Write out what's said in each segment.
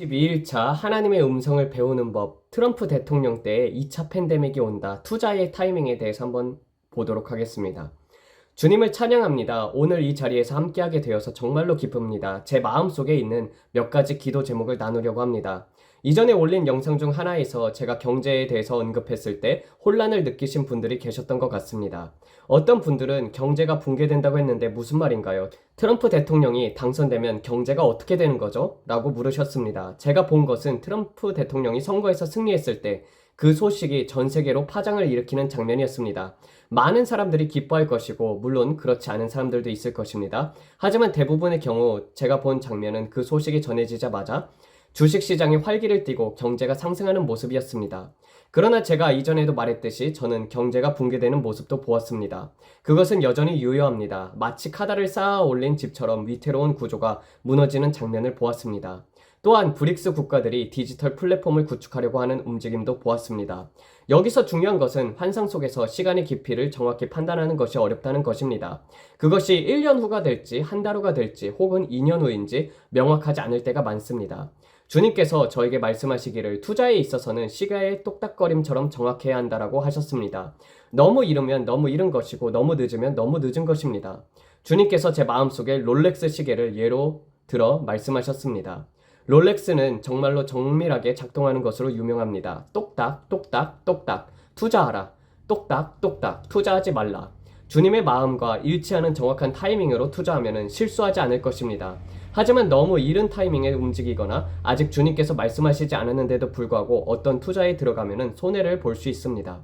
22일차 하나님의 음성을 배우는 법, 트럼프 대통령 때의 2차 팬데믹이 온다, 투자의 타이밍에 대해서 한번 보도록 하겠습니다. 주님을 찬양합니다. 오늘 이 자리에서 함께하게 되어서 정말로 기쁩니다. 제 마음속에 있는 몇 가지 기도 제목을 나누려고 합니다. 이전에 올린 영상 중 하나에서 제가 경제에 대해서 언급했을 때 혼란을 느끼신 분들이 계셨던 것 같습니다. 어떤 분들은 경제가 붕괴된다고 했는데 무슨 말인가요? 트럼프 대통령이 당선되면 경제가 어떻게 되는 거죠? 라고 물으셨습니다. 제가 본 것은 트럼프 대통령이 선거에서 승리했을 때 그 소식이 전 세계로 파장을 일으키는 장면이었습니다. 많은 사람들이 기뻐할 것이고 물론 그렇지 않은 사람들도 있을 것입니다. 하지만 대부분의 경우 제가 본 장면은 그 소식이 전해지자마자 주식시장이 활기를 띠고 경제가 상승하는 모습이었습니다. 그러나 제가 이전에도 말했듯이 저는 경제가 붕괴되는 모습도 보았습니다. 그것은 여전히 유효합니다. 마치 카드를 쌓아 올린 집처럼 위태로운 구조가 무너지는 장면을 보았습니다. 또한 브릭스 국가들이 디지털 플랫폼을 구축하려고 하는 움직임도 보았습니다. 여기서 중요한 것은 환상 속에서 시간의 깊이를 정확히 판단하는 것이 어렵다는 것입니다. 그것이 1년 후가 될지 한 달 후가 될지 혹은 2년 후인지 명확하지 않을 때가 많습니다. 주님께서 저에게 말씀하시기를 투자에 있어서는 시가의 똑딱거림처럼 정확해야 한다라고 하셨습니다. 너무 이르면 너무 이른 것이고 너무 늦으면 너무 늦은 것입니다. 주님께서 제 마음속에 롤렉스 시계를 예로 들어 말씀하셨습니다. 롤렉스는 정말로 정밀하게 작동하는 것으로 유명합니다. 똑딱, 똑딱, 똑딱, 투자하라. 똑딱, 똑딱, 투자하지 말라. 주님의 마음과 일치하는 정확한 타이밍으로 투자하면 실수하지 않을 것입니다. 하지만 너무 이른 타이밍에 움직이거나 아직 주님께서 말씀하시지 않았는데도 불구하고 어떤 투자에 들어가면 손해를 볼 수 있습니다.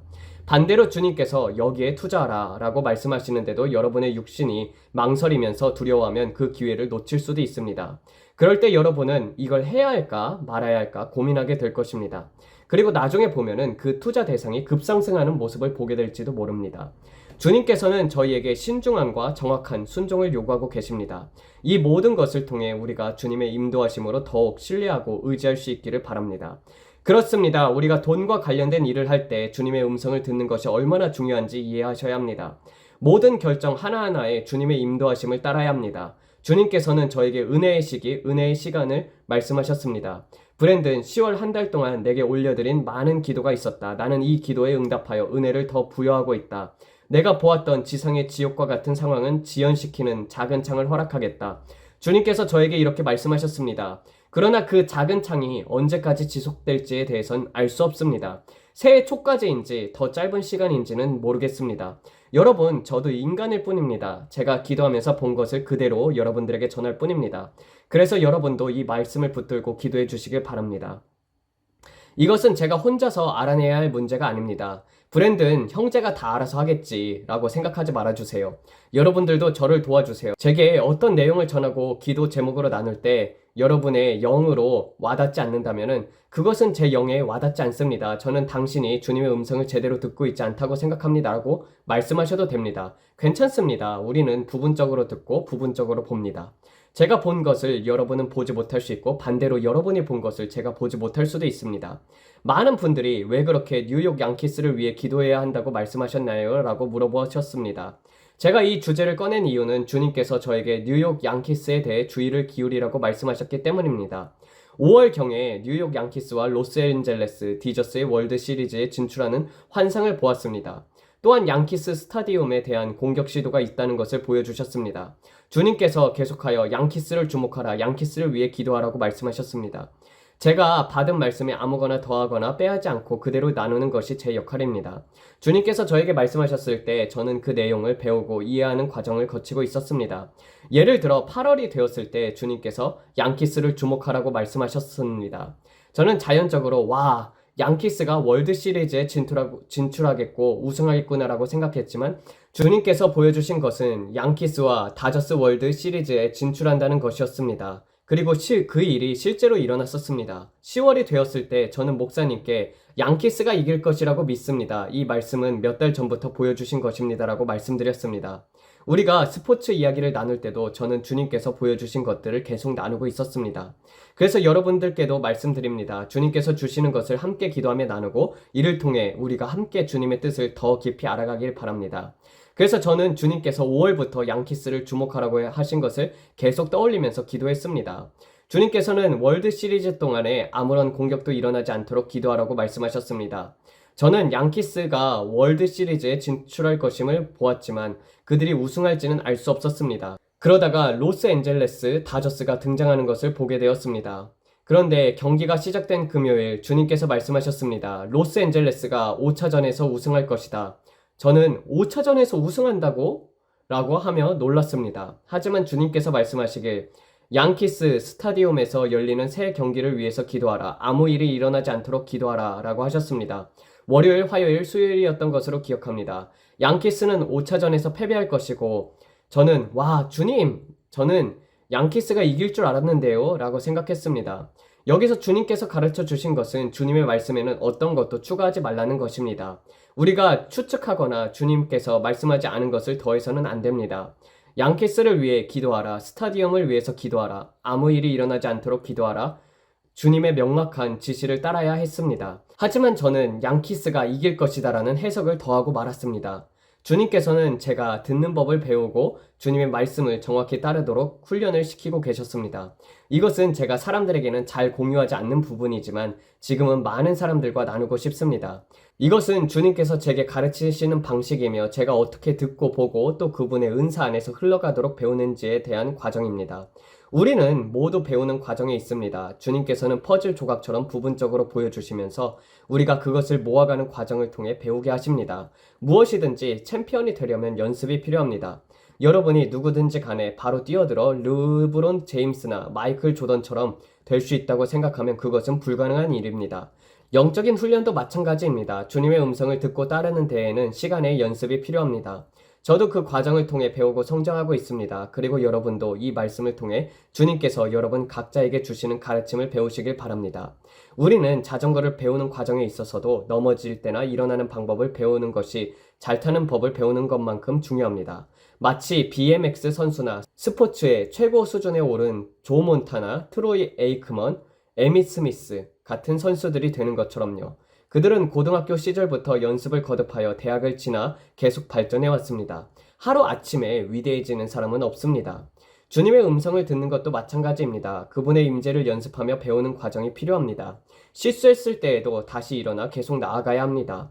반대로 주님께서 여기에 투자하라 라고 말씀하시는데도 여러분의 육신이 망설이면서 두려워하면 그 기회를 놓칠 수도 있습니다. 그럴 때 여러분은 이걸 해야 할까 말아야 할까 고민하게 될 것입니다. 그리고 나중에 보면은 그 투자 대상이 급상승하는 모습을 보게 될지도 모릅니다. 주님께서는 저희에게 신중함과 정확한 순종을 요구하고 계십니다. 이 모든 것을 통해 우리가 주님의 인도하심으로 더욱 신뢰하고 의지할 수 있기를 바랍니다. 그렇습니다. 우리가 돈과 관련된 일을 할 때 주님의 음성을 듣는 것이 얼마나 중요한지 이해하셔야 합니다. 모든 결정 하나하나에 주님의 인도하심을 따라야 합니다. 주님께서는 저에게 은혜의 시기, 은혜의 시간을 말씀하셨습니다. 브랜든 10월 한 달 동안 내게 올려드린 많은 기도가 있었다. 나는 이 기도에 응답하여 은혜를 더 부여하고 있다. 내가 보았던 지상의 지옥과 같은 상황은 지연시키는 작은 창을 허락하겠다. 주님께서 저에게 이렇게 말씀하셨습니다. 그러나 그 작은 창이 언제까지 지속될지에 대해선 알 수 없습니다. 새해 초까지인지 더 짧은 시간인지는 모르겠습니다. 여러분, 저도 인간일 뿐입니다. 제가 기도하면서 본 것을 그대로 여러분들에게 전할 뿐입니다. 그래서 여러분도 이 말씀을 붙들고 기도해 주시길 바랍니다. 이것은 제가 혼자서 알아내야 할 문제가 아닙니다. 브랜든 형제가 다 알아서 하겠지 라고 생각하지 말아주세요. 여러분들도 저를 도와주세요. 제게 어떤 내용을 전하고 기도 제목으로 나눌 때 여러분의 영으로 와닿지 않는다면 그것은 제 영에 와닿지 않습니다. 저는 당신이 주님의 음성을 제대로 듣고 있지 않다고 생각합니다 라고 말씀하셔도 됩니다. 괜찮습니다. 우리는 부분적으로 듣고 부분적으로 봅니다. 제가 본 것을 여러분은 보지 못할 수 있고 반대로 여러분이 본 것을 제가 보지 못할 수도 있습니다. 많은 분들이 왜 그렇게 뉴욕 양키스를 위해 기도해야 한다고 말씀하셨나요? 라고 물어보셨습니다. 제가 이 주제를 꺼낸 이유는 주님께서 저에게 뉴욕 양키스에 대해 주의를 기울이라고 말씀하셨기 때문입니다. 5월경에 뉴욕 양키스와 로스앤젤레스 디저스의 월드 시리즈에 진출하는 환상을 보았습니다. 또한 양키스 스타디움에 대한 공격 시도가 있다는 것을 보여주셨습니다. 주님께서 계속하여 양키스를 주목하라, 양키스를 위해 기도하라고 말씀하셨습니다. 제가 받은 말씀에 아무거나 더하거나 빼하지 않고 그대로 나누는 것이 제 역할입니다. 주님께서 저에게 말씀하셨을 때 저는 그 내용을 배우고 이해하는 과정을 거치고 있었습니다. 예를 들어 8월이 되었을 때 주님께서 양키스를 주목하라고 말씀하셨습니다. 저는 자연적으로 양키스가 월드 시리즈에 진출하겠고 우승하겠구나라고 생각했지만 주님께서 보여주신 것은 양키스와 다저스 월드 시리즈에 진출한다는 것이었습니다. 그리고 그 일이 실제로 일어났었습니다. 10월이 되었을 때 저는 목사님께 양키스가 이길 것이라고 믿습니다. 이 말씀은 몇 달 전부터 보여주신 것입니다라고 말씀드렸습니다. 우리가 스포츠 이야기를 나눌 때도 저는 주님께서 보여주신 것들을 계속 나누고 있었습니다. 그래서 여러분들께도 말씀드립니다. 주님께서 주시는 것을 함께 기도하며 나누고 이를 통해 우리가 함께 주님의 뜻을 더 깊이 알아가길 바랍니다. 그래서 저는 주님께서 5월부터 양키스를 주목하라고 하신 것을 계속 떠올리면서 기도했습니다. 주님께서는 월드 시리즈 동안에 아무런 공격도 일어나지 않도록 기도하라고 말씀하셨습니다. 저는 양키스가 월드 시리즈에 진출할 것임을 보았지만 그들이 우승할지는 알 수 없었습니다. 그러다가 로스앤젤레스 다저스가 등장하는 것을 보게 되었습니다. 그런데 경기가 시작된 금요일 주님께서 말씀하셨습니다. 로스앤젤레스가 5차전에서 우승할 것이다. 저는 5차전에서 우승한다고? 라고 하며 놀랐습니다. 하지만 주님께서 말씀하시길 양키스 스타디움에서 열리는 새 경기를 위해서 기도하라. 아무 일이 일어나지 않도록 기도하라. 라고 하셨습니다. 월요일, 화요일, 수요일이었던 것으로 기억합니다. 양키스는 5차전에서 패배할 것이고 저는 주님! 저는 양키스가 이길 줄 알았는데요. 라고 생각했습니다. 여기서 주님께서 가르쳐 주신 것은 주님의 말씀에는 어떤 것도 추가하지 말라는 것입니다. 우리가 추측하거나 주님께서 말씀하지 않은 것을 더해서는 안 됩니다. 양키스를 위해 기도하라. 스타디움을 위해서 기도하라. 아무 일이 일어나지 않도록 기도하라. 주님의 명확한 지시를 따라야 했습니다. 하지만 저는 양키스가 이길 것이다 라는 해석을 더하고 말았습니다. 주님께서는 제가 듣는 법을 배우고 주님의 말씀을 정확히 따르도록 훈련을 시키고 계셨습니다. 이것은 제가 사람들에게는 잘 공유하지 않는 부분이지만 지금은 많은 사람들과 나누고 싶습니다. 이것은 주님께서 제게 가르치시는 방식이며 제가 어떻게 듣고 보고 또 그분의 은사 안에서 흘러가도록 배우는지에 대한 과정입니다. 우리는 모두 배우는 과정에 있습니다. 주님께서는 퍼즐 조각처럼 부분적으로 보여주시면서 우리가 그것을 모아가는 과정을 통해 배우게 하십니다. 무엇이든지 챔피언이 되려면 연습이 필요합니다. 여러분이 누구든지 간에 바로 뛰어들어 르브론 제임스나 마이클 조던처럼 될 수 있다고 생각하면 그것은 불가능한 일입니다. 영적인 훈련도 마찬가지입니다. 주님의 음성을 듣고 따르는 데에는 시간의 연습이 필요합니다. 저도 그 과정을 통해 배우고 성장하고 있습니다. 그리고 여러분도 이 말씀을 통해 주님께서 여러분 각자에게 주시는 가르침을 배우시길 바랍니다. 우리는 자전거를 배우는 과정에 있어서도 넘어질 때나 일어나는 방법을 배우는 것이 잘 타는 법을 배우는 것만큼 중요합니다. 마치 BMX 선수나 스포츠의 최고 수준에 오른 조 몬타나, 트로이 에이크먼, 에미 스미스 같은 선수들이 되는 것처럼요. 그들은 고등학교 시절부터 연습을 거듭하여 대학을 지나 계속 발전해 왔습니다. 하루아침에 위대해지는 사람은 없습니다. 주님의 음성을 듣는 것도 마찬가지입니다. 그분의 임재를 연습하며 배우는 과정이 필요합니다. 실수했을 때에도 다시 일어나 계속 나아가야 합니다.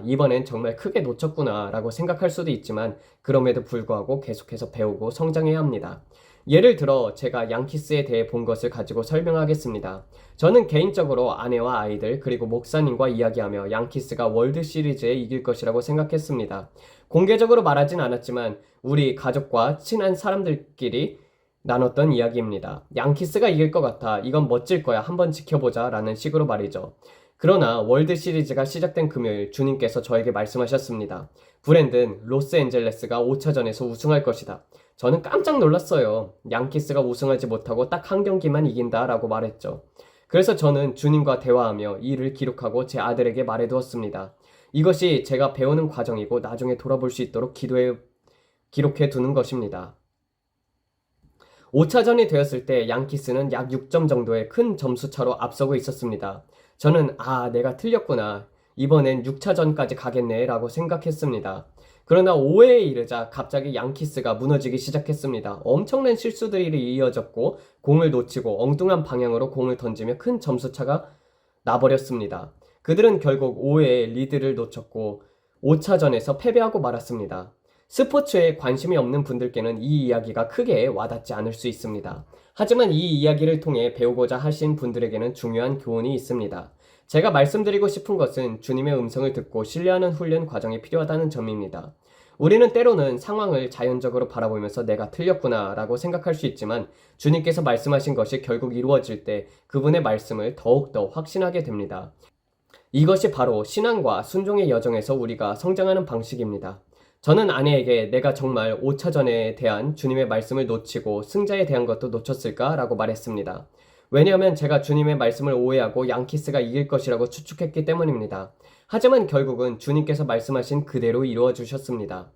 이번엔 정말 크게 놓쳤구나 라고 생각할 수도 있지만 그럼에도 불구하고 계속해서 배우고 성장해야 합니다. 예를 들어 제가 양키스에 대해 본 것을 가지고 설명하겠습니다. 저는 개인적으로 아내와 아이들 그리고 목사님과 이야기하며 양키스가 월드 시리즈에 이길 것이라고 생각했습니다. 공개적으로 말하진 않았지만 우리 가족과 친한 사람들끼리 나눴던 이야기입니다. 양키스가 이길 것 같아. 이건 멋질 거야. 한번 지켜보자 라는 식으로 말이죠. 그러나 월드 시리즈가 시작된 금요일 주님께서 저에게 말씀하셨습니다. 브랜든, 로스앤젤레스가 5차전에서 우승할 것이다. 저는 깜짝 놀랐어요. 양키스가 우승하지 못하고 딱 한 경기만 이긴다 라고 말했죠. 그래서 저는 주님과 대화하며 이 일을 기록하고 제 아들에게 말해두었습니다. 이것이 제가 배우는 과정이고 나중에 돌아볼 수 있도록 기록해 두는 것입니다. 5차전이 되었을 때 양키스는 약 6점 정도의 큰 점수차로 앞서고 있었습니다. 저는 내가 틀렸구나. 이번엔 6차전까지 가겠네 라고 생각했습니다. 그러나 5회에 이르자 갑자기 양키스가 무너지기 시작했습니다. 엄청난 실수들이 이어졌고 공을 놓치고 엉뚱한 방향으로 공을 던지며 큰 점수차가 나버렸습니다. 그들은 결국 5회에 리드를 놓쳤고 5차전에서 패배하고 말았습니다. 스포츠에 관심이 없는 분들께는 이 이야기가 크게 와닿지 않을 수 있습니다. 하지만 이 이야기를 통해 배우고자 하신 분들에게는 중요한 교훈이 있습니다. 제가 말씀드리고 싶은 것은 주님의 음성을 듣고 신뢰하는 훈련 과정이 필요하다는 점입니다. 우리는 때로는 상황을 자연적으로 바라보면서 내가 틀렸구나 라고 생각할 수 있지만 주님께서 말씀하신 것이 결국 이루어질 때 그분의 말씀을 더욱더 확신하게 됩니다. 이것이 바로 신앙과 순종의 여정에서 우리가 성장하는 방식입니다. 저는 아내에게 내가 정말 5차전에 대한 주님의 말씀을 놓치고 승자에 대한 것도 놓쳤을까? 라고 말했습니다. 왜냐하면 제가 주님의 말씀을 오해하고 양키스가 이길 것이라고 추측했기 때문입니다. 하지만 결국은 주님께서 말씀하신 그대로 이루어 주셨습니다.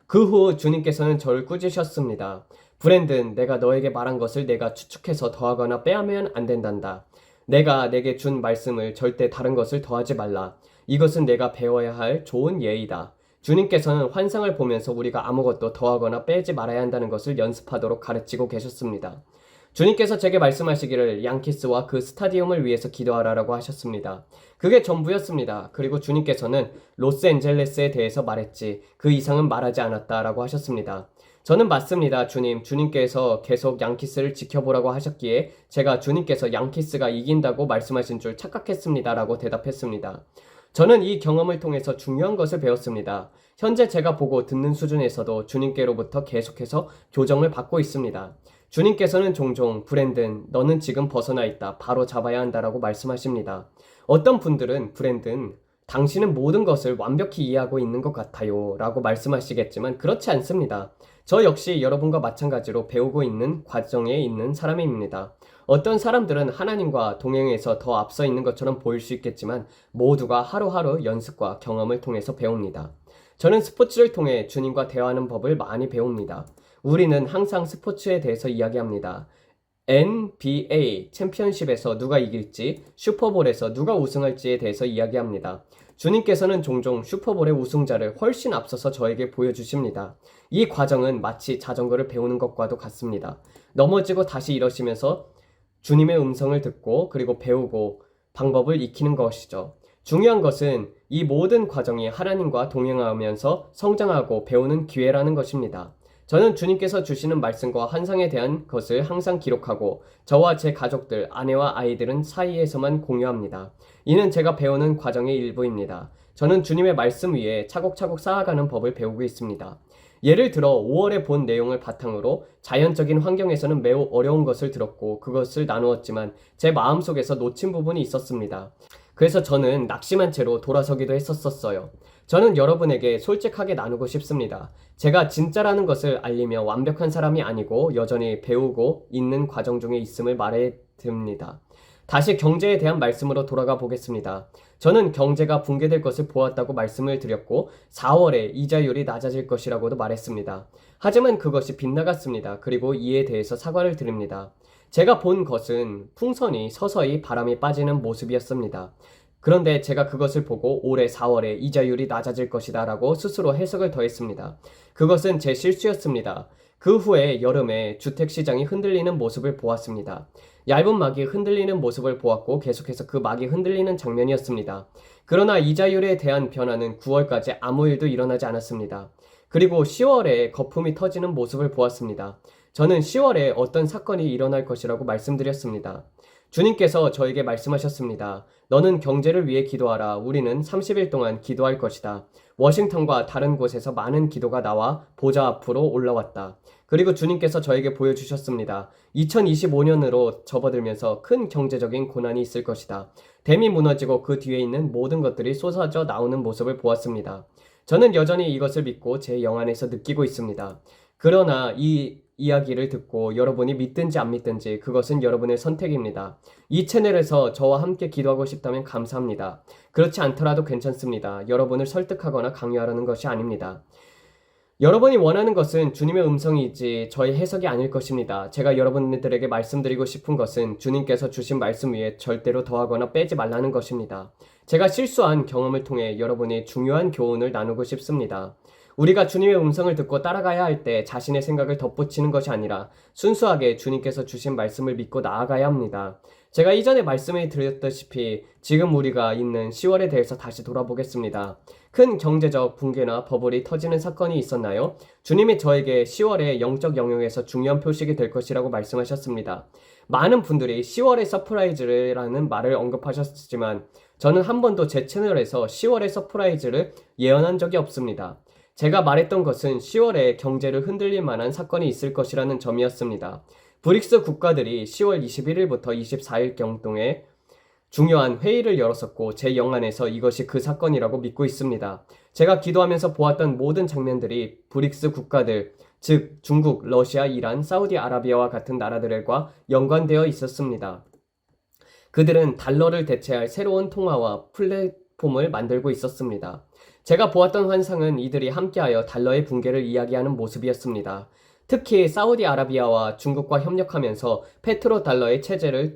그 후 주님께서는 저를 꾸짖으셨습니다. 브랜든, 내가 너에게 말한 것을 내가 추측해서 더하거나 빼하면 안 된단다. 내가 내게 준 말씀을 절대 다른 것을 더하지 말라. 이것은 내가 배워야 할 좋은 예의다. 주님께서는 환상을 보면서 우리가 아무것도 더하거나 빼지 말아야 한다는 것을 연습하도록 가르치고 계셨습니다. 주님께서 제게 말씀하시기를 양키스와 그 스타디움을 위해서 기도하라라고 하셨습니다. 그게 전부였습니다. 그리고 주님께서는 로스앤젤레스에 대해서 말했지 그 이상은 말하지 않았다라고 하셨습니다. 저는 맞습니다. 주님께서 계속 양키스를 지켜보라고 하셨기에 제가 주님께서 양키스가 이긴다고 말씀하신 줄 착각했습니다라고 대답했습니다. 저는 이 경험을 통해서 중요한 것을 배웠습니다. 현재 제가 보고 듣는 수준에서도 주님께로부터 계속해서 교정을 받고 있습니다. 주님께서는 종종 브랜든, 너는 지금 벗어나 있다. 바로 잡아야 한다라고 말씀하십니다. 어떤 분들은 브랜든, 당신은 모든 것을 완벽히 이해하고 있는 것 같아요. 라고 말씀하시겠지만 그렇지 않습니다. 저 역시 여러분과 마찬가지로 배우고 있는 과정에 있는 사람입니다. 어떤 사람들은 하나님과 동행해서 더 앞서 있는 것처럼 보일 수 있겠지만 모두가 하루하루 연습과 경험을 통해서 배웁니다. 저는 스포츠를 통해 주님과 대화하는 법을 많이 배웁니다. 우리는 항상 스포츠에 대해서 이야기합니다. NBA 챔피언십에서 누가 이길지, 슈퍼볼에서 누가 우승할지에 대해서 이야기합니다. 주님께서는 종종 슈퍼볼의 우승자를 훨씬 앞서서 저에게 보여주십니다. 이 과정은 마치 자전거를 배우는 것과도 같습니다. 넘어지고 다시 일어서면서 주님의 음성을 듣고 그리고 배우고 방법을 익히는 것이죠. 중요한 것은 이 모든 과정이 하나님과 동행하면서 성장하고 배우는 기회라는 것입니다. 저는 주님께서 주시는 말씀과 환상에 대한 것을 항상 기록하고 저와 제 가족들, 아내와 아이들은 사이에서만 공유합니다. 이는 제가 배우는 과정의 일부입니다. 저는 주님의 말씀 위에 차곡차곡 쌓아가는 법을 배우고 있습니다. 예를 들어 5월에 본 내용을 바탕으로 자연적인 환경에서는 매우 어려운 것을 들었고 그것을 나누었지만 제 마음속에서 놓친 부분이 있었습니다. 그래서 저는 낙심한 채로 돌아서기도 했었어요. 저는 여러분에게 솔직하게 나누고 싶습니다. 제가 진짜라는 것을 알리며 완벽한 사람이 아니고 여전히 배우고 있는 과정 중에 있음을 말해 듭니다. 다시 경제에 대한 말씀으로 돌아가 보겠습니다. 저는 경제가 붕괴될 것을 보았다고 말씀을 드렸고 4월에 이자율이 낮아질 것이라고도 말했습니다. 하지만 그것이 빗나갔습니다. 그리고 이에 대해서 사과를 드립니다. 제가 본 것은 풍선이 서서히 바람이 빠지는 모습이었습니다. 그런데 제가 그것을 보고 올해 4월에 이자율이 낮아질 것이다 라고 스스로 해석을 더했습니다. 그것은 제 실수였습니다. 그 후에 여름에 주택시장이 흔들리는 모습을 보았습니다. 얇은 막이 흔들리는 모습을 보았고 계속해서 그 막이 흔들리는 장면이었습니다. 그러나 이자율에 대한 변화는 9월까지 아무 일도 일어나지 않았습니다. 그리고 10월에 거품이 터지는 모습을 보았습니다. 저는 10월에 어떤 사건이 일어날 것이라고 말씀드렸습니다. 주님께서 저에게 말씀하셨습니다. 너는 경제를 위해 기도하라. 우리는 30일 동안 기도할 것이다. 워싱턴과 다른 곳에서 많은 기도가 나와 보좌 앞으로 올라왔다. 그리고 주님께서 저에게 보여주셨습니다. 2025년으로 접어들면서 큰 경제적인 고난이 있을 것이다. 댐이 무너지고 그 뒤에 있는 모든 것들이 쏟아져 나오는 모습을 보았습니다. 저는 여전히 이것을 믿고 제 영 안에서 느끼고 있습니다. 그러나 이 이야기를 듣고 여러분이 믿든지 안 믿든지 그것은 여러분의 선택입니다. 이 채널에서 저와 함께 기도하고 싶다면 감사합니다. 그렇지 않더라도 괜찮습니다. 여러분을 설득하거나 강요하려는 것이 아닙니다. 여러분이 원하는 것은 주님의 음성이지 저의 해석이 아닐 것입니다. 제가 여러분들에게 말씀드리고 싶은 것은 주님께서 주신 말씀 위에 절대로 더하거나 빼지 말라는 것입니다. 제가 실수한 경험을 통해 여러분이 중요한 교훈을 나누고 싶습니다. 우리가 주님의 음성을 듣고 따라가야 할 때 자신의 생각을 덧붙이는 것이 아니라 순수하게 주님께서 주신 말씀을 믿고 나아가야 합니다. 제가 이전에 말씀을 드렸다시피 지금 우리가 있는 10월에 대해서 다시 돌아보겠습니다. 큰 경제적 붕괴나 버블이 터지는 사건이 있었나요? 주님이 저에게 10월에 영적 영역에서 중요한 표식이 될 것이라고 말씀하셨습니다. 많은 분들이 10월의 서프라이즈라는 말을 언급하셨지만 저는 한 번도 제 채널에서 10월의 서프라이즈를 예언한 적이 없습니다. 제가 말했던 것은 10월에 경제를 흔들릴 만한 사건이 있을 것이라는 점이었습니다. 브릭스 국가들이 10월 21일부터 24일경 동에 중요한 회의를 열었었고 제 영안에서 이것이 그 사건이라고 믿고 있습니다. 제가 기도하면서 보았던 모든 장면들이 브릭스 국가들, 즉 중국, 러시아, 이란, 사우디아라비아와 같은 나라들과 연관되어 있었습니다. 그들은 달러를 대체할 새로운 통화와 플랫폼을 만들고 있었습니다. 제가 보았던 환상은 이들이 함께하여 달러의 붕괴를 이야기하는 모습이었습니다. 특히 사우디아라비아와 중국과 협력하면서 페트로달러의 체제를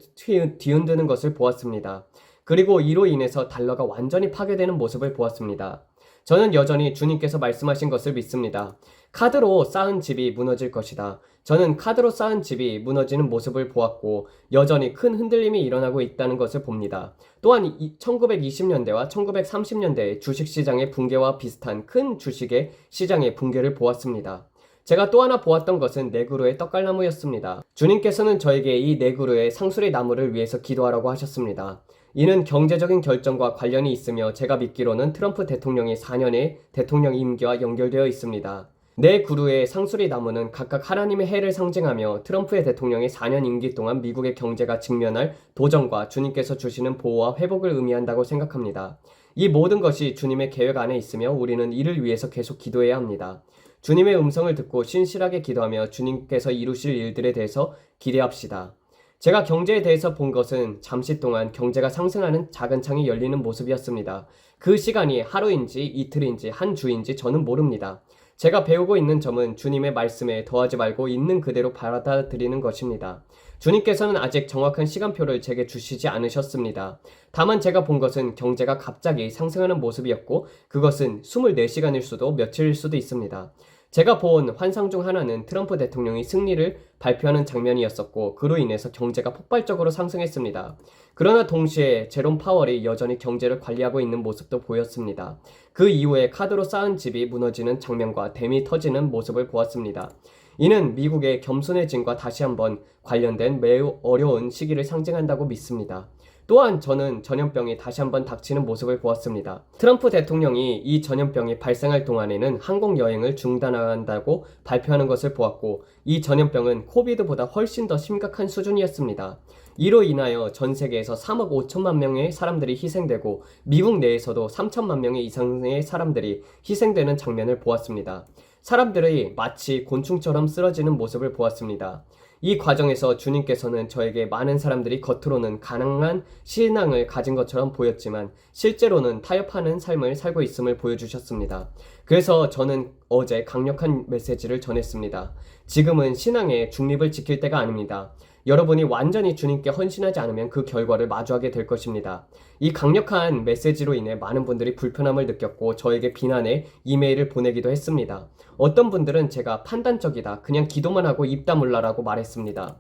뒤흔드는 것을 보았습니다. 그리고 이로 인해서 달러가 완전히 파괴되는 모습을 보았습니다. 저는 여전히 주님께서 말씀하신 것을 믿습니다. 카드로 쌓은 집이 무너질 것이다. 저는 카드로 쌓은 집이 무너지는 모습을 보았고 여전히 큰 흔들림이 일어나고 있다는 것을 봅니다. 또한 1920년대와 1930년대의 주식시장의 붕괴와 비슷한 큰 주식의 시장의 붕괴를 보았습니다. 제가 또 하나 보았던 것은 네 그루의 떡갈나무였습니다. 주님께서는 저에게 이 네 그루의 상수리 나무를 위해서 기도하라고 하셨습니다. 이는 경제적인 결정과 관련이 있으며 제가 믿기로는 트럼프 대통령의 4년의 대통령 임기와 연결되어 있습니다. 네 그루의 상수리 나무는 각각 하나님의 해를 상징하며 트럼프의 대통령의 4년 임기 동안 미국의 경제가 직면할 도전과 주님께서 주시는 보호와 회복을 의미한다고 생각합니다. 이 모든 것이 주님의 계획 안에 있으며 우리는 이를 위해서 계속 기도해야 합니다. 주님의 음성을 듣고 신실하게 기도하며 주님께서 이루실 일들에 대해서 기대합시다. 제가 경제에 대해서 본 것은 잠시 동안 경제가 상승하는 작은 창이 열리는 모습이었습니다. 그 시간이 하루인지 이틀인지 한 주인지 저는 모릅니다. 제가 배우고 있는 점은 주님의 말씀에 더하지 말고 있는 그대로 받아들이는 것입니다. 주님께서는 아직 정확한 시간표를 제게 주시지 않으셨습니다. 다만 제가 본 것은 경제가 갑자기 상승하는 모습이었고 그것은 24시간일 수도 며칠일 수도 있습니다. 제가 본 환상 중 하나는 트럼프 대통령이 승리를 발표하는 장면이었었고 그로 인해서 경제가 폭발적으로 상승했습니다. 그러나 동시에 제롬 파월이 여전히 경제를 관리하고 있는 모습도 보였습니다. 그 이후에 카드로 쌓은 집이 무너지는 장면과 댐이 터지는 모습을 보았습니다. 이는 미국의 겸손해짐과 다시 한번 관련된 매우 어려운 시기를 상징한다고 믿습니다. 또한 저는 전염병이 다시 한번 닥치는 모습을 보았습니다. 트럼프 대통령이 이 전염병이 발생할 동안에는 항공 여행을 중단한다고 발표하는 것을 보았고 이 전염병은 코비드보다 훨씬 더 심각한 수준이었습니다. 이로 인하여 전 세계에서 3억 5천만 명의 사람들이 희생되고 미국 내에서도 3천만 명의 이상의 사람들이 희생되는 장면을 보았습니다. 사람들이 마치 곤충처럼 쓰러지는 모습을 보았습니다. 이 과정에서 주님께서는 저에게 많은 사람들이 겉으로는 가난한 신앙을 가진 것처럼 보였지만 실제로는 타협하는 삶을 살고 있음을 보여주셨습니다. 그래서 저는 어제 강력한 메시지를 전했습니다. 지금은 신앙의 중립을 지킬 때가 아닙니다. 여러분이 완전히 주님께 헌신하지 않으면 그 결과를 마주하게 될 것입니다. 이 강력한 메시지로 인해 많은 분들이 불편함을 느꼈고 저에게 비난의 이메일을 보내기도 했습니다. 어떤 분들은 제가 판단적이다, 그냥 기도만 하고 입 다물라라고 말했습니다.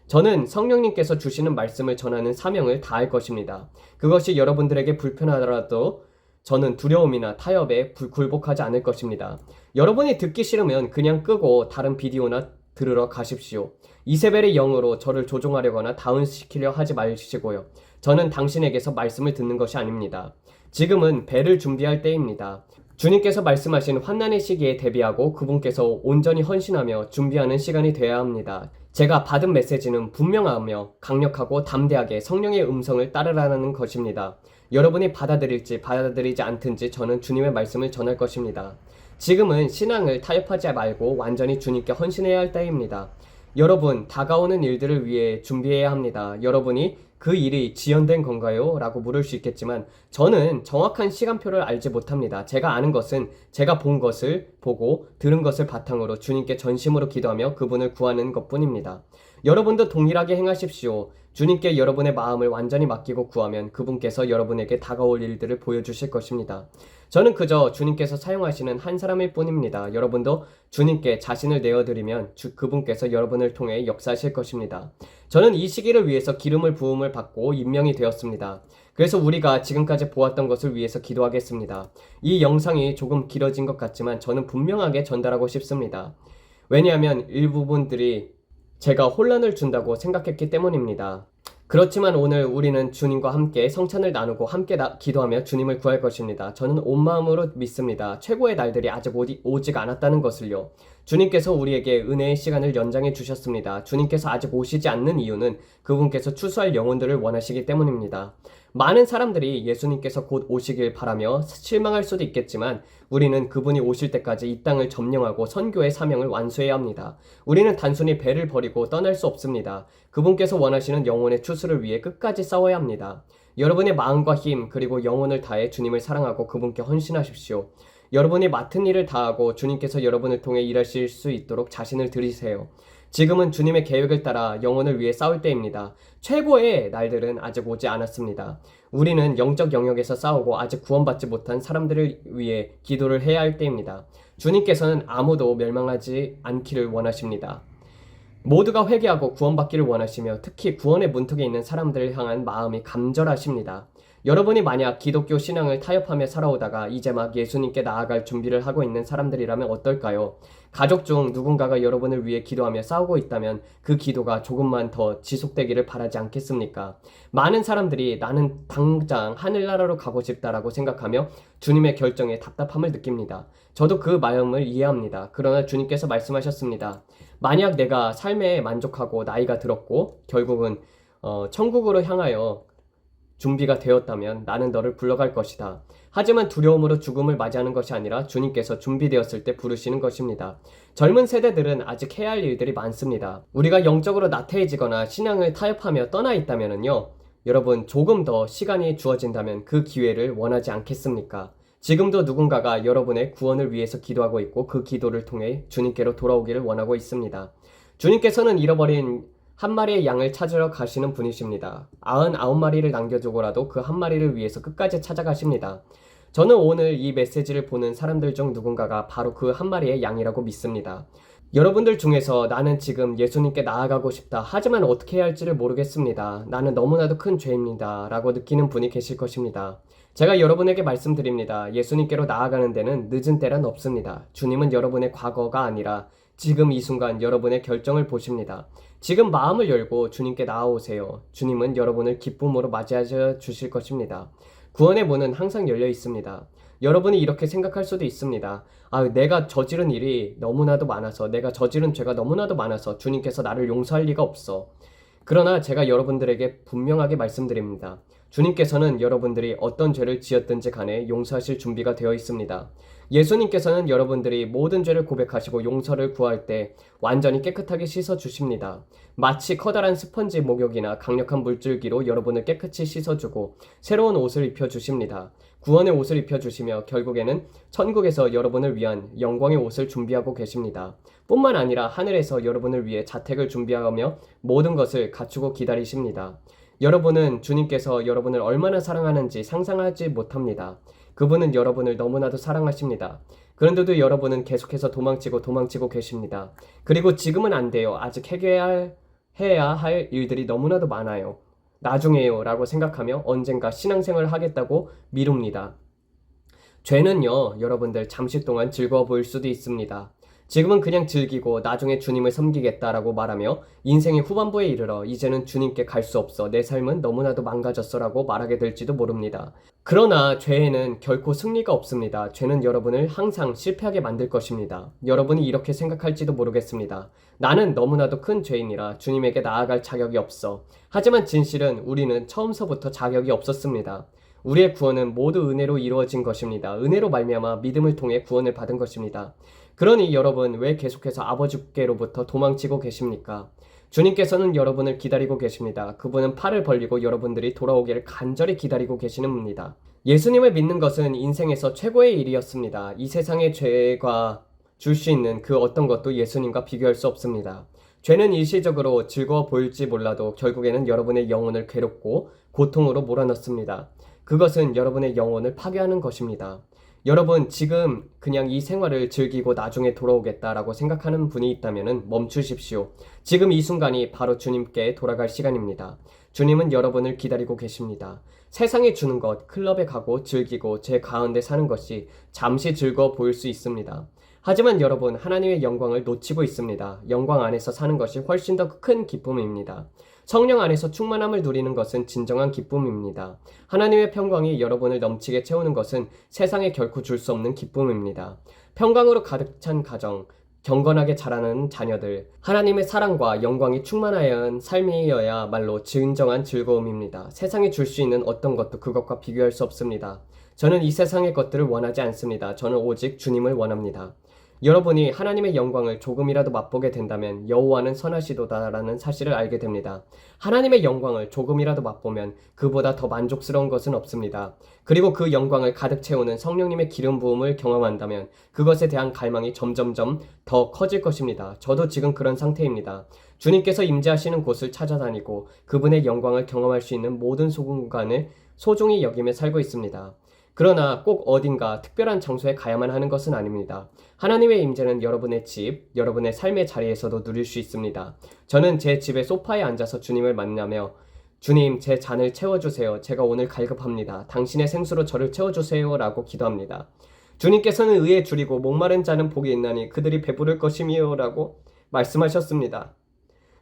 저는 성령님께서 주시는 말씀을 전하는 사명을 다할 것입니다. 그것이 여러분들에게 불편하더라도 저는 두려움이나 타협에 굴복하지 않을 것입니다. 여러분이 듣기 싫으면 그냥 끄고 다른 비디오나 들으러 가십시오. 이세벨의 영으로 저를 조종하려거나 다운시키려 하지 마시고요. 저는 당신에게서 말씀을 듣는 것이 아닙니다. 지금은 배를 준비할 때입니다. 주님께서 말씀하신 환난의 시기에 대비하고 그분께서 온전히 헌신하며 준비하는 시간이 되어야 합니다. 제가 받은 메시지는 분명하며 강력하고 담대하게 성령의 음성을 따르라는 것입니다. 여러분이 받아들일지 받아들이지 않든지 저는 주님의 말씀을 전할 것입니다. 지금은 신앙을 타협하지 말고 완전히 주님께 헌신해야 할 때입니다. 여러분, 다가오는 일들을 위해 준비해야 합니다. 여러분이 그 일이 지연된 건가요? 라고 물을 수 있겠지만 저는 정확한 시간표를 알지 못합니다. 제가 아는 것은 제가 본 것을 보고 들은 것을 바탕으로 주님께 전심으로 기도하며 그분을 구하는 것뿐입니다. 여러분도 동일하게 행하십시오. 주님께 여러분의 마음을 완전히 맡기고 구하면 그분께서 여러분에게 다가올 일들을 보여주실 것입니다. 저는 그저 주님께서 사용하시는 한 사람일 뿐입니다. 여러분도 주님께 자신을 내어드리면 그분께서 여러분을 통해 역사하실 것입니다. 저는 이 시기를 위해서 기름을 부음을 받고 임명이 되었습니다. 그래서 우리가 지금까지 보았던 것을 위해서 기도하겠습니다. 이 영상이 조금 길어진 것 같지만 저는 분명하게 전달하고 싶습니다. 왜냐하면 일부분들이 제가 혼란을 준다고 생각했기 때문입니다. 그렇지만 오늘 우리는 주님과 함께 성찬을 나누고 함께 기도하며 주님을 구할 것입니다. 저는 온 마음으로 믿습니다. 최고의 날들이 아직 오지 않았다는 것을요. 주님께서 우리에게 은혜의 시간을 연장해 주셨습니다. 주님께서 아직 오시지 않는 이유는 그분께서 추수할 영혼들을 원하시기 때문입니다. 많은 사람들이 예수님께서 곧 오시길 바라며 실망할 수도 있겠지만 우리는 그분이 오실 때까지 이 땅을 점령하고 선교의 사명을 완수해야 합니다. 우리는 단순히 배를 버리고 떠날 수 없습니다. 그분께서 원하시는 영혼의 추수를 위해 끝까지 싸워야 합니다. 여러분의 마음과 힘 그리고 영혼을 다해 주님을 사랑하고 그분께 헌신하십시오. 여러분이 맡은 일을 다하고 주님께서 여러분을 통해 일하실 수 있도록 자신을 들이세요. 지금은 주님의 계획을 따라 영혼을 위해 싸울 때입니다. 최고의 날들은 아직 오지 않았습니다. 우리는 영적 영역에서 싸우고 아직 구원받지 못한 사람들을 위해 기도를 해야 할 때입니다. 주님께서는 아무도 멸망하지 않기를 원하십니다. 모두가 회개하고 구원받기를 원하시며 특히 구원의 문턱에 있는 사람들을 향한 마음이 간절하십니다. 여러분이 만약 기독교 신앙을 타협하며 살아오다가 이제 막 예수님께 나아갈 준비를 하고 있는 사람들이라면 어떨까요? 가족 중 누군가가 여러분을 위해 기도하며 싸우고 있다면 그 기도가 조금만 더 지속되기를 바라지 않겠습니까? 많은 사람들이 나는 당장 하늘나라로 가고 싶다라고 생각하며 주님의 결정에 답답함을 느낍니다. 저도 그 마음을 이해합니다. 그러나 주님께서 말씀하셨습니다. 만약 내가 삶에 만족하고 나이가 들었고 결국은 천국으로 향하여 준비가 되었다면 나는 너를 불러갈 것이다. 하지만 두려움으로 죽음을 맞이하는 것이 아니라 주님께서 준비되었을 때 부르시는 것입니다. 젊은 세대들은 아직 해야 할 일들이 많습니다. 우리가 영적으로 나태해지거나 신앙을 타협하며 떠나 있다면요. 여러분 조금 더 시간이 주어진다면 그 기회를 원하지 않겠습니까? 지금도 누군가가 여러분의 구원을 위해서 기도하고 있고 그 기도를 통해 주님께로 돌아오기를 원하고 있습니다. 주님께서는 잃어버린 한 마리의 양을 찾으러 가시는 분이십니다. 99마리를 남겨두고라도 그 한 마리를 위해서 끝까지 찾아가십니다. 저는 오늘 이 메시지를 보는 사람들 중 누군가가 바로 그 한 마리의 양이라고 믿습니다. 여러분들 중에서 나는 지금 예수님께 나아가고 싶다. 하지만 어떻게 해야 할지를 모르겠습니다. 나는 너무나도 큰 죄입니다. 라고 느끼는 분이 계실 것입니다. 제가 여러분에게 말씀드립니다. 예수님께로 나아가는 데는 늦은 때란 없습니다. 주님은 여러분의 과거가 아니라 지금 이 순간 여러분의 결정을 보십니다. 지금 마음을 열고 주님께 나아오세요. 주님은 여러분을 기쁨으로 맞이하여 주실 것입니다. 구원의 문은 항상 열려 있습니다. 여러분이 이렇게 생각할 수도 있습니다. 내가 저지른 일이 너무나도 많아서, 내가 저지른 죄가 너무나도 많아서 주님께서 나를 용서할 리가 없어. 그러나 제가 여러분들에게 분명하게 말씀드립니다. 주님께서는 여러분들이 어떤 죄를 지었든지 간에 용서하실 준비가 되어 있습니다. 예수님께서는 여러분들이 모든 죄를 고백하시고 용서를 구할 때 완전히 깨끗하게 씻어 주십니다. 마치 커다란 스펀지 목욕이나 강력한 물줄기로 여러분을 깨끗이 씻어주고 새로운 옷을 입혀주십니다. 구원의 옷을 입혀주시며 결국에는 천국에서 여러분을 위한 영광의 옷을 준비하고 계십니다. 뿐만 아니라 하늘에서 여러분을 위해 자택을 준비하며 모든 것을 갖추고 기다리십니다. 여러분은 주님께서 여러분을 얼마나 사랑하는지 상상하지 못합니다. 그분은 여러분을 너무나도 사랑하십니다. 그런데도 여러분은 계속해서 도망치고 계십니다. 그리고 지금은 안 돼요. 아직 해야 할 일들이 너무나도 많아요. 나중에요 라고 생각하며 언젠가 신앙생활을 하겠다고 미룹니다. 죄는요, 여러분들 잠시 동안 즐거워 보일 수도 있습니다. 지금은 그냥 즐기고 나중에 주님을 섬기겠다라고 말하며 인생의 후반부에 이르러 이제는 주님께 갈 수 없어, 내 삶은 너무나도 망가졌어 라고 말하게 될지도 모릅니다. 그러나 죄에는 결코 승리가 없습니다. 죄는 여러분을 항상 실패하게 만들 것입니다. 여러분이 이렇게 생각할지도 모르겠습니다. 나는 너무나도 큰 죄인이라 주님에게 나아갈 자격이 없어. 하지만 진실은 우리는 처음서부터 자격이 없었습니다. 우리의 구원은 모두 은혜로 이루어진 것입니다. 은혜로 말미암아 믿음을 통해 구원을 받은 것입니다. 그러니 여러분 왜 계속해서 아버지께로부터 도망치고 계십니까? 주님께서는 여러분을 기다리고 계십니다. 그분은 팔을 벌리고 여러분들이 돌아오기를 간절히 기다리고 계시는 분입니다. 예수님을 믿는 것은 인생에서 최고의 일이었습니다. 이 세상의 죄가 줄 수 있는 그 어떤 것도 예수님과 비교할 수 없습니다. 죄는 일시적으로 즐거워 보일지 몰라도 결국에는 여러분의 영혼을 괴롭고 고통으로 몰아넣습니다. 그것은 여러분의 영혼을 파괴하는 것입니다. 여러분 지금 그냥 이 생활을 즐기고 나중에 돌아오겠다라고 생각하는 분이 있다면 멈추십시오. 지금 이 순간이 바로 주님께 돌아갈 시간입니다. 주님은 여러분을 기다리고 계십니다. 세상이 주는 것, 클럽에 가고 즐기고 제 가운데 사는 것이 잠시 즐거워 보일 수 있습니다. 하지만 여러분 하나님의 영광을 놓치고 있습니다. 영광 안에서 사는 것이 훨씬 더 큰 기쁨입니다. 성령 안에서 충만함을 누리는 것은 진정한 기쁨입니다. 하나님의 평강이 여러분을 넘치게 채우는 것은 세상에 결코 줄 수 없는 기쁨입니다. 평강으로 가득 찬 가정, 경건하게 자라는 자녀들, 하나님의 사랑과 영광이 충만한 삶이어야말로 진정한 즐거움입니다. 세상이 줄 수 있는 어떤 것도 그것과 비교할 수 없습니다. 저는 이 세상의 것들을 원하지 않습니다. 저는 오직 주님을 원합니다. 여러분이 하나님의 영광을 조금이라도 맛보게 된다면 여호와는 선하시도다라는 사실을 알게 됩니다. 하나님의 영광을 조금이라도 맛보면 그보다 더 만족스러운 것은 없습니다. 그리고 그 영광을 가득 채우는 성령님의 기름 부음을 경험한다면 그것에 대한 갈망이 점점점 더 커질 것입니다. 저도 지금 그런 상태입니다. 주님께서 임재하시는 곳을 찾아다니고 그분의 영광을 경험할 수 있는 모든 순간을 소중히 여기며 살고 있습니다. 그러나 꼭 어딘가 특별한 장소에 가야만 하는 것은 아닙니다. 하나님의 임재는 여러분의 집, 여러분의 삶의 자리에서도 누릴 수 있습니다. 저는 제 집의 소파에 앉아서 주님을 만나며 주님, 제 잔을 채워주세요. 제가 오늘 갈급합니다. 당신의 생수로 저를 채워주세요. 라고 기도합니다. 주님께서는 의에 줄이고 목마른 자는 복이 있나니 그들이 배부를 것임이요. 라고 말씀하셨습니다.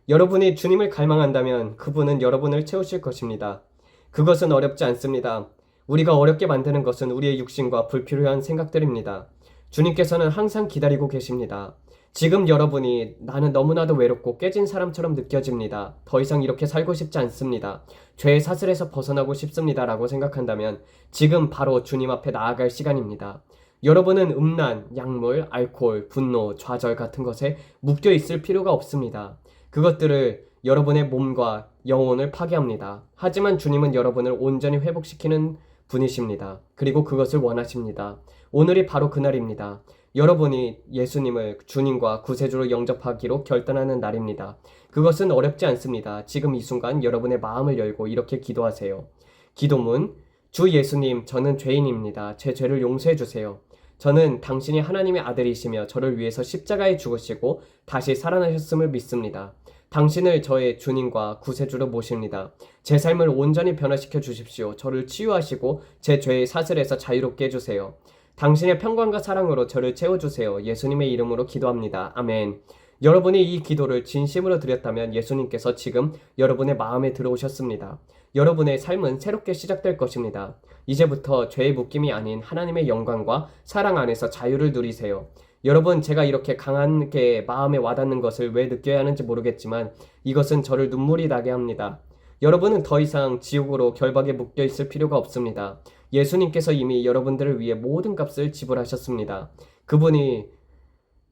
여러분이 주님을 갈망한다면 그분은 여러분을 채우실 것입니다. 그것은 어렵지 않습니다. 우리가 어렵게 만드는 것은 우리의 육신과 불필요한 생각들입니다. 주님께서는 항상 기다리고 계십니다. 지금 여러분이 나는 너무나도 외롭고 깨진 사람처럼 느껴집니다. 더 이상 이렇게 살고 싶지 않습니다. 죄의 사슬에서 벗어나고 싶습니다. 라고 생각한다면 지금 바로 주님 앞에 나아갈 시간입니다. 여러분은 음란, 약물, 알코올, 분노, 좌절 같은 것에 묶여 있을 필요가 없습니다. 그것들을 여러분의 몸과 영혼을 파괴합니다. 하지만 주님은 여러분을 온전히 회복시키는 분이십니다. 그리고 그것을 원하십니다. 오늘이 바로 그날입니다. 여러분이 예수님을 주님과 구세주로 영접하기로 결단하는 날입니다. 그것은 어렵지 않습니다. 지금 이 순간 여러분의 마음을 열고 이렇게 기도하세요. 기도문, 주 예수님, 저는 죄인입니다. 제 죄를 용서해 주세요. 저는 당신이 하나님의 아들이시며 저를 위해서 십자가에 죽으시고 다시 살아나셨음을 믿습니다. 당신을 저의 주님과 구세주로 모십니다. 제 삶을 온전히 변화시켜 주십시오. 저를 치유하시고 제 죄의 사슬에서 자유롭게 해주세요. 당신의 평강과 사랑으로 저를 채워주세요. 예수님의 이름으로 기도합니다. 아멘. 여러분이 이 기도를 진심으로 드렸다면 예수님께서 지금 여러분의 마음에 들어오셨습니다. 여러분의 삶은 새롭게 시작될 것입니다. 이제부터 죄의 묶임이 아닌 하나님의 영광과 사랑 안에서 자유를 누리세요. 여러분, 제가 이렇게 강하게 마음에 와닿는 것을 왜 느껴야 하는지 모르겠지만 이것은 저를 눈물이 나게 합니다. 여러분은 더 이상 지옥으로 결박에 묶여 있을 필요가 없습니다. 예수님께서 이미 여러분들을 위해 모든 값을 지불하셨습니다. 그분이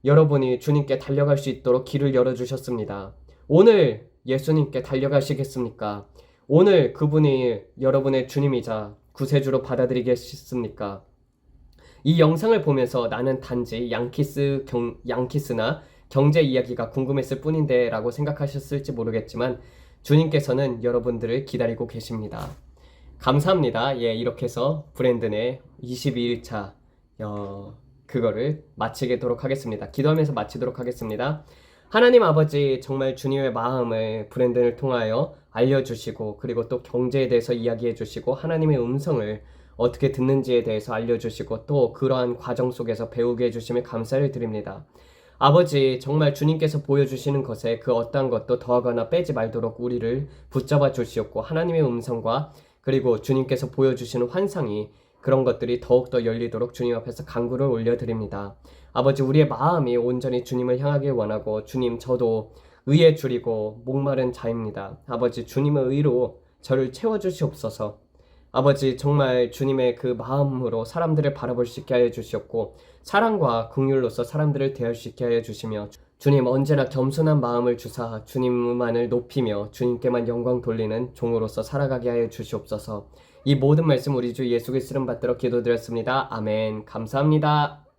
여러분이 주님께 달려갈 수 있도록 길을 열어주셨습니다. 오늘 예수님께 달려가시겠습니까? 오늘 그분이 여러분의 주님이자 구세주로 받아들이겠습니까? 이 영상을 보면서 나는 단지 양키스나 경제 이야기가 궁금했을 뿐인데 라고 생각하셨을지 모르겠지만 주님께서는 여러분들을 기다리고 계십니다. 감사합니다. 예, 이렇게 해서 브랜든의 22일차 그거를 마치도록 하겠습니다. 기도하면서 마치도록 하겠습니다. 하나님 아버지, 정말 주님의 마음을 브랜든을 통하여 알려주시고 그리고 또 경제에 대해서 이야기해 주시고 하나님의 음성을 어떻게 듣는지에 대해서 알려주시고 또 그러한 과정 속에서 배우게 해주심에 감사를 드립니다. 아버지, 정말 주님께서 보여주시는 것에 그 어떠한 것도 더하거나 빼지 말도록 우리를 붙잡아 주시옵고 하나님의 음성과 그리고 주님께서 보여주시는 환상이 그런 것들이 더욱더 열리도록 주님 앞에서 간구를 올려드립니다. 아버지, 우리의 마음이 온전히 주님을 향하길 원하고 주님, 저도 의에 줄이고 목마른 자입니다. 아버지, 주님의 의로 저를 채워주시옵소서. 아버지, 정말 주님의 그 마음으로 사람들을 바라볼 수 있게 하여 주시옵고 사랑과 긍휼로서 사람들을 대할 수 있게 하여 주시며 주님, 언제나 겸손한 마음을 주사 주님만을 높이며 주님께만 영광 돌리는 종으로서 살아가게 하여 주시옵소서. 이 모든 말씀 우리 주 예수 그리스도를 받들어 기도드렸습니다. 아멘. 감사합니다.